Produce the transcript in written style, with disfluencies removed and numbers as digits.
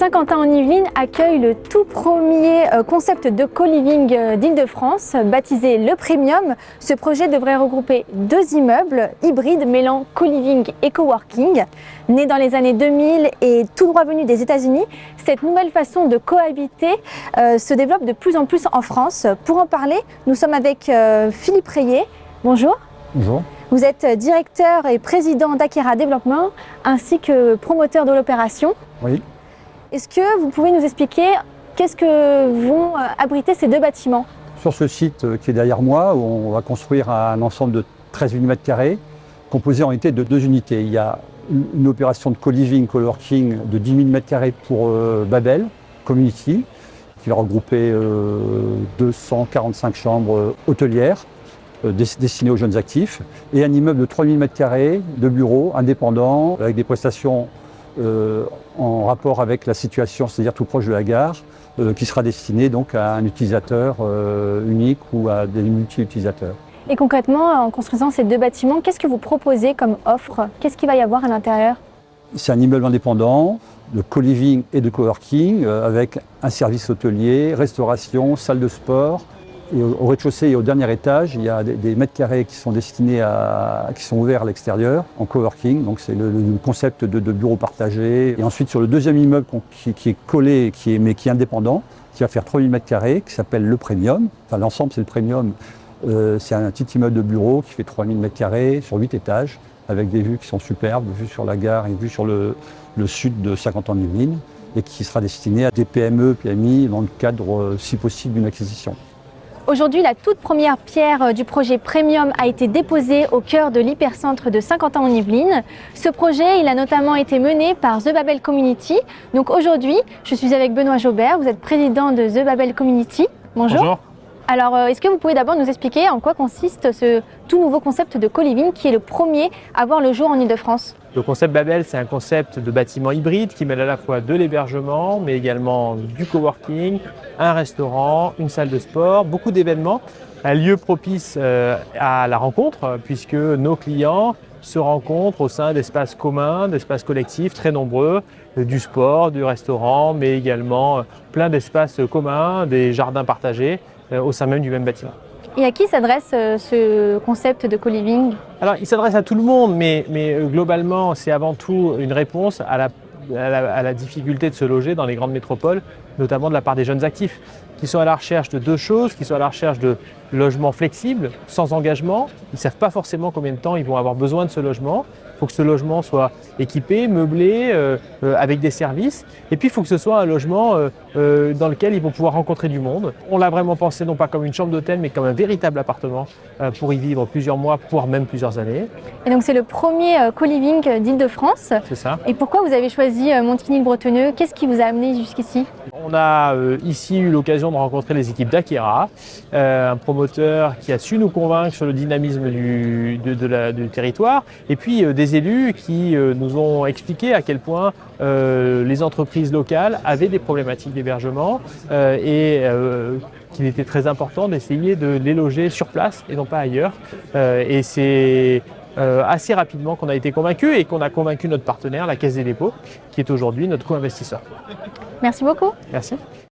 Saint-Quentin-en-Yvelines accueille le tout premier concept de co-living d'Île-de-France, baptisé Le Premium. Ce projet devrait regrouper 2 immeubles hybrides mêlant co-living et coworking. Né dans les années 2000 et tout droit venu des États-Unis, cette nouvelle façon de cohabiter se développe de plus en plus en France. Pour en parler, nous sommes avec Philippe Rayet. Bonjour. Bonjour. Vous êtes directeur et président d'Akera Développement ainsi que promoteur de l'opération. Oui. Est-ce que vous pouvez nous expliquer qu'est-ce que vont abriter ces 2 bâtiments? Sur ce site qui est derrière moi, où on va construire un ensemble de 13 000 m², composé en réalité de 2 unités. Il y a une opération de co-living, co-working de 10 000 m² pour Babel Community, qui va regrouper 245 chambres hôtelières destinées aux jeunes actifs, et un immeuble de 3 000 m² de bureaux indépendants, avec des prestations en rapport avec la situation, c'est-à-dire tout proche de la gare, qui sera destiné donc à un utilisateur unique ou à des multi-utilisateurs. Et concrètement, en construisant ces 2 bâtiments, qu'est-ce que vous proposez comme offre? Qu'est-ce qu'il va y avoir à l'intérieur? C'est un immeuble indépendant de co-living et de coworking avec un service hôtelier, restauration, salle de sport. Et au rez-de-chaussée et au dernier étage, il y a des m² qui sont destinés qui sont ouverts à l'extérieur en coworking. Donc c'est le concept de bureau partagé. Et ensuite sur le deuxième immeuble qui est collé, mais qui est indépendant, qui va faire 3 000 m², qui s'appelle Le Premium. Enfin l'ensemble c'est le Premium. C'est un petit immeuble de bureau qui fait 3 000 m² sur 8 étages, avec des vues qui sont superbes, vues sur la gare et vues sur le sud de Saint-Quentin-en-Yvelines, et qui sera destiné à des PME, PMI dans le cadre, si possible, d'une acquisition. Aujourd'hui, la toute première pierre du projet Premium a été déposée au cœur de l'hypercentre de Saint-Quentin-en-Yvelines. Ce projet, il a notamment été mené par The Babel Community. Donc aujourd'hui, je suis avec Benoît Jaubert, vous êtes président de The Babel Community. Bonjour. Bonjour. Alors, est-ce que vous pouvez d'abord nous expliquer en quoi consiste ce tout nouveau concept de co-living qui est le premier à voir le jour en Île-de-France? Le concept Babel, c'est un concept de bâtiment hybride qui mêle à la fois de l'hébergement, mais également du coworking, un restaurant, une salle de sport, beaucoup d'événements. Un lieu propice à la rencontre, puisque nos clients se rencontrent au sein d'espaces communs, d'espaces collectifs très nombreux, du sport, du restaurant, mais également plein d'espaces communs, des jardins partagés au sein même du même bâtiment. Et à qui s'adresse ce concept de co-living? Alors, il s'adresse à tout le monde, mais globalement, c'est avant tout une réponse à la difficulté de se loger dans les grandes métropoles, notamment de la part des jeunes actifs, qui sont à la recherche de 2 choses, qui sont à la recherche de logements flexibles, sans engagement. Ils ne savent pas forcément combien de temps ils vont avoir besoin de ce logement. Il faut que ce logement soit équipé, meublé, avec des services. Et puis, il faut que ce soit un logement dans lequel ils vont pouvoir rencontrer du monde. On l'a vraiment pensé non pas comme une chambre d'hôtel, mais comme un véritable appartement pour y vivre plusieurs mois, voire même plusieurs années. Et donc, c'est le premier co-living d'Île-de-France. C'est ça. Et pourquoi vous avez choisi Montigny-le-Bretonneux? Qu'est-ce qui vous a amené jusqu'ici? On a ici eu l'occasion de rencontrer les équipes d'Akera, un promoteur qui a su nous convaincre sur le dynamisme du territoire, et puis des élus qui nous ont expliqué à quel point les entreprises locales avaient des problématiques d'hébergement et qu'il était très important d'essayer de les loger sur place et non pas ailleurs. Et c'est assez rapidement qu'on a été convaincus et qu'on a convaincu notre partenaire, la Caisse des dépôts, qui est aujourd'hui notre co-investisseur. Merci beaucoup. Merci.